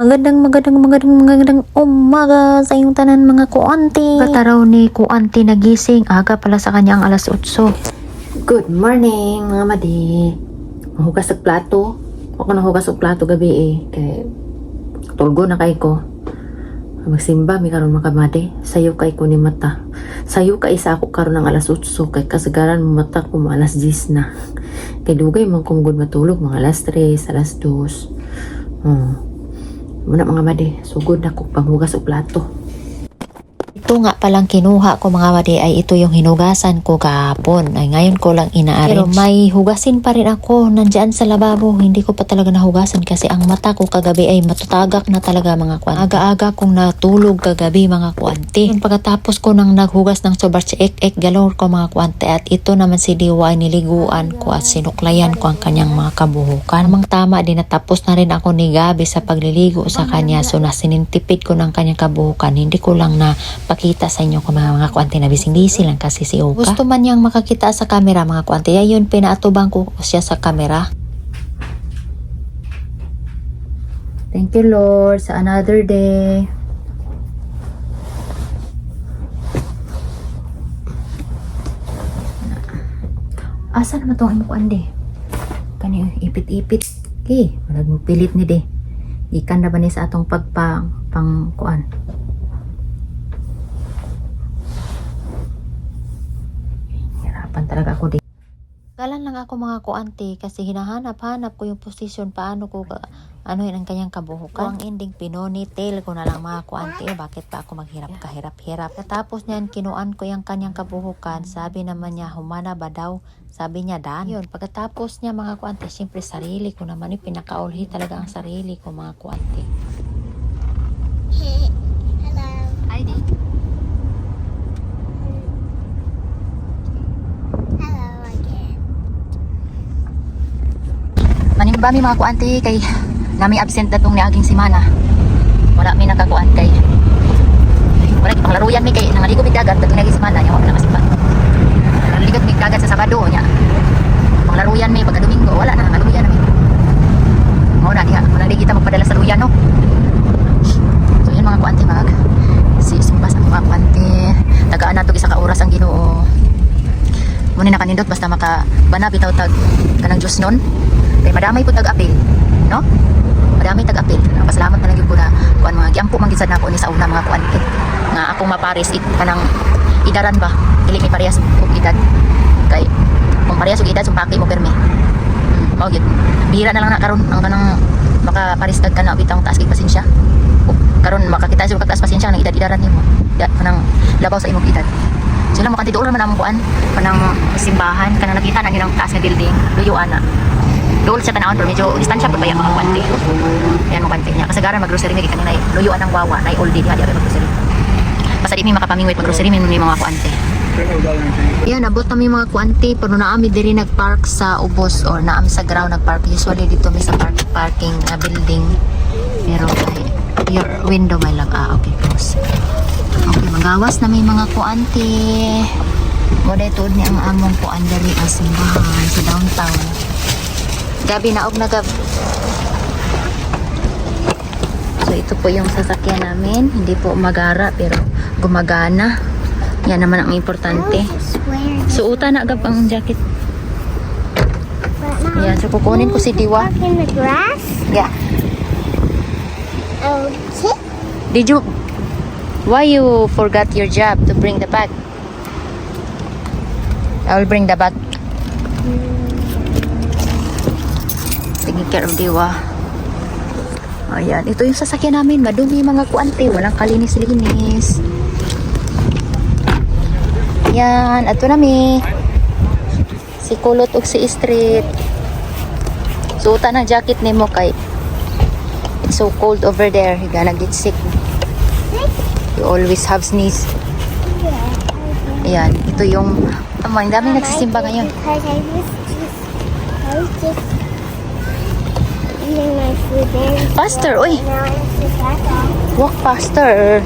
Magandang umaga sa iyong tanan mga kuanti. Kataraw ni kuanti nagising, aga pala sa kanya ang alas 8. Good morning mga madi. Mahugas og plato. Ako nahugas og plato gabi kay tulgo na kay ko. Magsimba mi karon mga madi. Sayo kay ko ni mata. Sayo kay sa ako karon ng alas 8 kay kasagaran mo mata ko alas 10 na. Kay dugay man kong good matulog mga alas 3, alas 2. Muna mga madi, sugod na ko panghugas o plato. Ito nga palang kinuha ko mga madi ay ito yung hinugasan ko kahapon. Ay ngayon ko lang ina-arrange. Pero may hugasin pa rin ako nandyan sa lababo. Hindi ko pa talaga nahugasan kasi ang mata ko kagabi ay matutagak na talaga mga kuwanti. Aga-aga kong natulog kagabi mga kuwanti. Pagkatapos ko nang naghugas ng sobar si ek galore ko mga kuwanti. At ito naman si Diwa ay niliguan ko at sinuklayan ko ang kanyang mga kabuhukan. Namang tama din natapos na rin ako ni Gabi sa pagliligo sa kanya. So nasinintipid ko ng kanyang kabuhukan. Hindi ko lang na pakita sa inyo kung mga kuwanti na bising-busy lang kasi si Oka. Gusto man niyang makakita sa camera mga kuwanti. Ayun, pinaatubang ko siya sa camera. Thank you Lord sa another day. Asa naman itong imong kuwandi? Kani ipit-ipit. Okay, walag mo pilit ni de. Ikan na ba ni sa atong pang kuan? Talaga ako din. Galan lang ako mga kuanti kasi hinahanap-hanap ko yung position paano ko ano yun ang kanyang kabuhukan. Ang ending pinonytail ko na lang mga kuanti. Bakit pa ako maghirap kahirap-hirap? Tapos niyan kinuan ko yung kanyang kabuhukan. Sabi naman niya humana ba daw? Sabi niya dan. Yun, pagkatapos niya mga kuanti, siyempre sarili ko naman pinakaulhi talaga ang sarili ko mga kuanti. Hello. Hi, Di. Manimba mi mga kuanti kay nami absent datong ni aging simana. Wala mi nakakuan kay wala panglaruyan mi kay nangaligo mi dagat datong ni aging simana nya wala nakasipan. Naligot mi dagat sa Sabado nya. Panglaruyan mi pagka Domingo wala na nangalaruyan mi. Mao na diha, wala di kita magpadala sa luyan no. So yun mga kuanti simbas ang mga kuanti. Tagaan nato isa ka oras ang Ginoo. Muna na kanindot basta makabana bitaw tag kanang Dios nun. Kay madamay po tag-apil, no? Madamay tag-apil. Pasalamat na lang yung po na kuan mga giampo man gid sad nako ni sa una mga kuan nga akong mapares kanang idaran ba? Dili mi parehas og edad. Kay kung parehas og edad sumpaki mo permi. Mao gid. Bihira na lang na karon ang kanang makapares tag kana bitang taas kay pasensya. Karon makakita sa taas pasensya nang edad-edaran nimo. Ya kanang labaw sa imong edad. Sila mo kanti doon man among kuan kanang simbahan kanang nakita na nilang taas nga building, luyo ana. Doon sa tanawon pero medyo distansya po ba yung mga kuwanti. Yan mga kuwanti niya. Kasagaran mag-grocery nga kanina luyuan ng wawa na oldie diha di mag-grocery. Basta di mi makapamingwit mag-grocery mi mga kuwanti. Yan abot na mi mga kuwanti pero naami diri nag-park sa ubos or naami sa ground nag-park. Usually dito mi sa parking building. Pero your window may lang okay close. Okay magawas na mi mga kuwanti. Mo dayto ni ang among kuan diri ang simbahan sa downtown. Gabi na og nagab. So ito po yung sasakyan namin. Hindi po magara pero gumagana. Yan naman ang importante. Suutan na agad ang jacket. Yan, so kukunin ko si Diwa. In the grass? Yeah. Okay. Did you why you forgot your job to bring the bag? I will bring the bag. Taking care of Diwa. Ayan, ito yung sasakyan namin. Madumi mga kuante. Walang kalinis-linis. Yan, ato nami. Si Kulot og si Street. Suotan ang jacket nimo kay it's so cold over there. You gonna get sick. You always have sneeze. Ayan, ito yung ang dami nagsisimba ngayon. Because I was just eating my food there. Faster, uy. Now I'm just happy. Walk faster.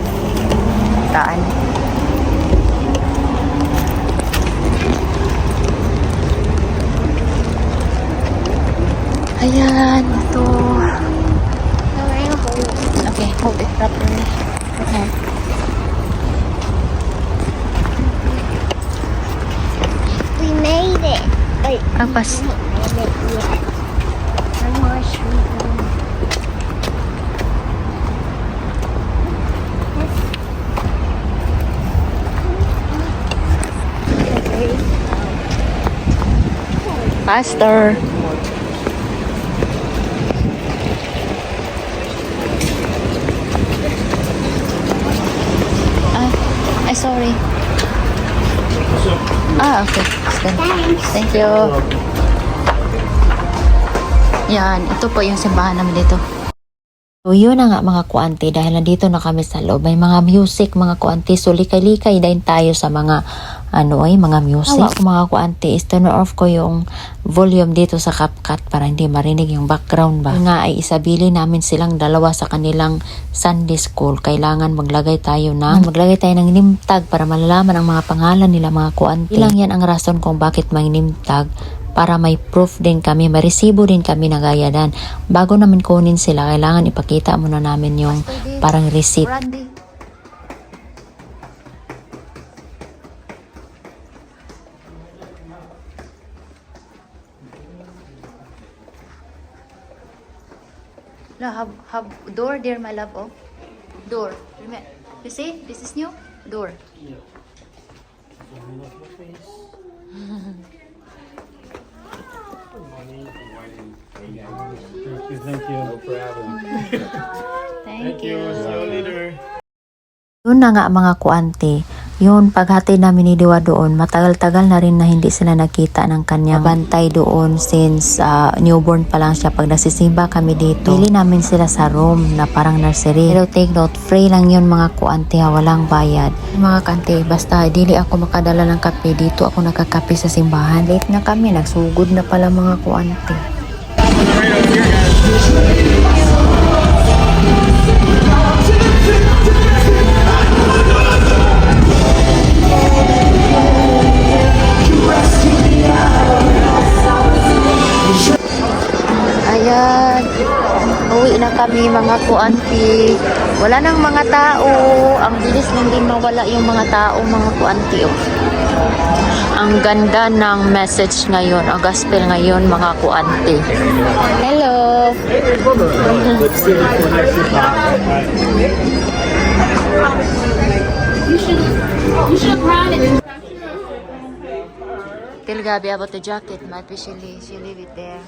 Taan. Ayan, ito. No, I don't hold it. lampas. One more sweet. Faster. Ay, sorry. Okay. Thanks. Thank you. Yan, ito po yung simbahan namin dito. So yun na nga mga kuanti, dahil nandito na kami sa loob, may mga music, mga kuanti, so likay-likay din tayo sa mga mga music. Mga kuanti, is turn off ko yung volume dito sa CapCut para hindi marinig yung background ba. Yun nga ay isabili namin silang dalawa sa kanilang Sunday school. Kailangan maglagay tayo ng name tag para malalaman ang mga pangalan nila mga kuanti. Ilang yan ang rason kung bakit may name tag, para may proof din kami, may resibo din kami na gayadan. Bago namin kunin sila, kailangan ipakita muna namin yung parang receipt. Have door there, my love. Oh, door. You see, this is new door. Thank you. No problem. Thank you. See you later. Yun na nga mga kuante, yun paghatid namin ni Diwa doon, matagal-tagal na rin na hindi sila nakita ng kanyang bantay doon since newborn pa lang siya. Pag nasisimba kami dito, bili namin sila sa room na parang nursery. Pero take note, free lang yun mga kuante ha, walang bayad. Mga kante, basta dili ako makadala ng kape dito, ako nakakape sa simbahan. Late na kami, nagsugod na pala mga kuante. Ayan, uwi na kami mga kuanti. Wala nang mga tao. Ang bilis lang din mawala yung mga tao mga kuanti. Oh. Ang ganda ng message ngayon, ang gospel ngayon mga kuanti. Hello. You should run it. Tell Gabi about the jacket. Might be she leave it there.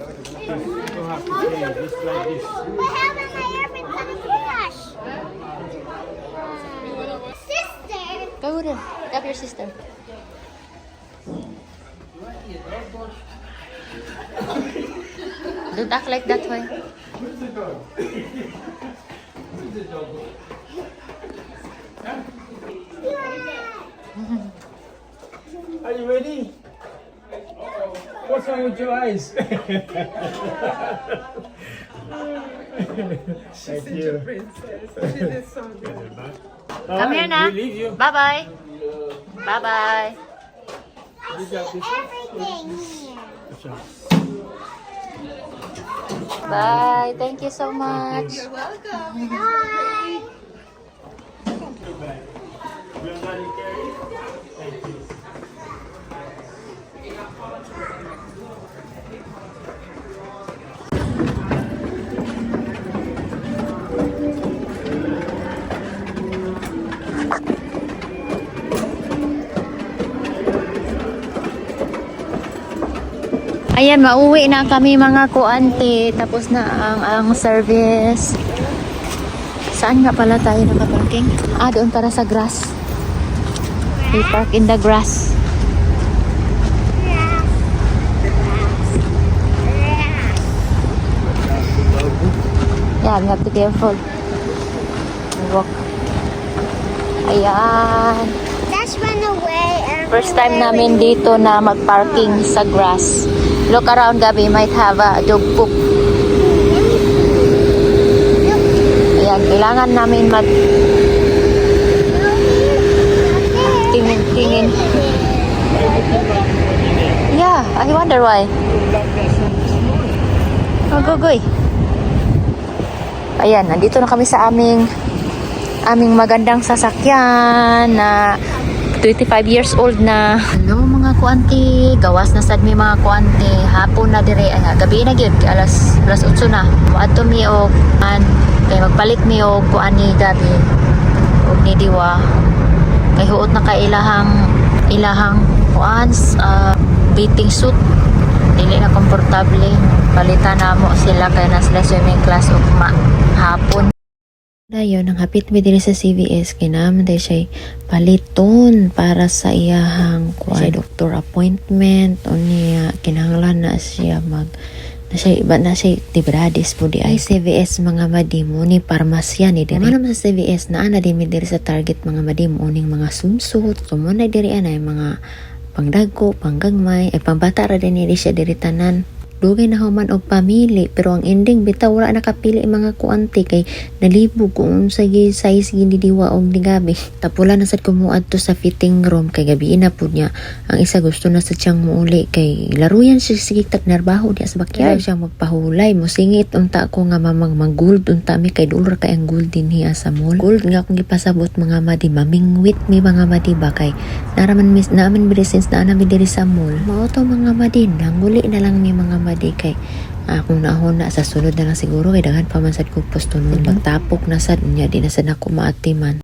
You don't have to pay, just like this. What happened? My hairpin's gonna crash. Sister. Go with her. Grab your sister. Don't act like that way. Are you ready? What's wrong with your eyes? Thank you. Come here na. We leave you. Bye-bye. Bye-bye. You got this. Everything here. Bye. Thank you so much. Bye. Ayan, mauwi na kami mga kuante. Tapos na ang service. Saan nga pala tayo nakaparking? Doon para sa grass. We park in the grass. Yeah, we have to be careful. Walk. Ayan. Let's run away. First time namin dito na mag-parking sa grass. Look around, Gabi. Might have a dog poop. Ayan, kailangan namin tingin. Yeah, I wonder why. Goy. Ayan, nandito na kami sa aming magandang sasakyan na 25 years old na. Hello mga kuanti, gawas na sad mi mga kuanti. Hapon na dire, gabi na gyud, alas 8 na. Wato mi og kay magpalit mi og kuan ni Gabi og ni Diwa. Kay huot na ka ilahang kuans bathing suit. Dili na komportable. Palitan na mo sila kay na sila swimming class og hapon. Dayon, ang hapit mi diri sa CVS, kinaman tayo siya paliton para sa iyahang kuan doctor appointment o niya kinahanglan na siya iba na siya tibradis po di ay CVS mga madimo ni parmasya ni diri. Naman sa CVS na ana di mi diri sa Target mga madimo ning mga swimsuit, sumunay diri anay mga pangdagko, panggagmay, pambata ra din ni siya diri tanan. Dugay na human og pamili pero ang ending bitaw wala nakapili mga kuanti kay nalibog kung sa size gini Diwa og ni Gabi. Tapula na sad kumuad to sa fitting room kay gabi na pud niya. Ang isa gusto na sa siyang muuli kay laruyan siya sige tag narbaho diya sa backyard siya magpahulay mo singit unta ko nga mamang gold unta mi kay dulra kay ang gold dinhi sa mall. Gold nga akong gipasabot mga madi mamingwit mi mga madi ba kay naraman since na namin diri sa mall. Mao to mga madi nanguli na lang mi mga madi kay kung naahon na sa sunod na lang siguro kay daghan pa man sad ko posto nun pagtapok na sad nya di na sad ako maatiman.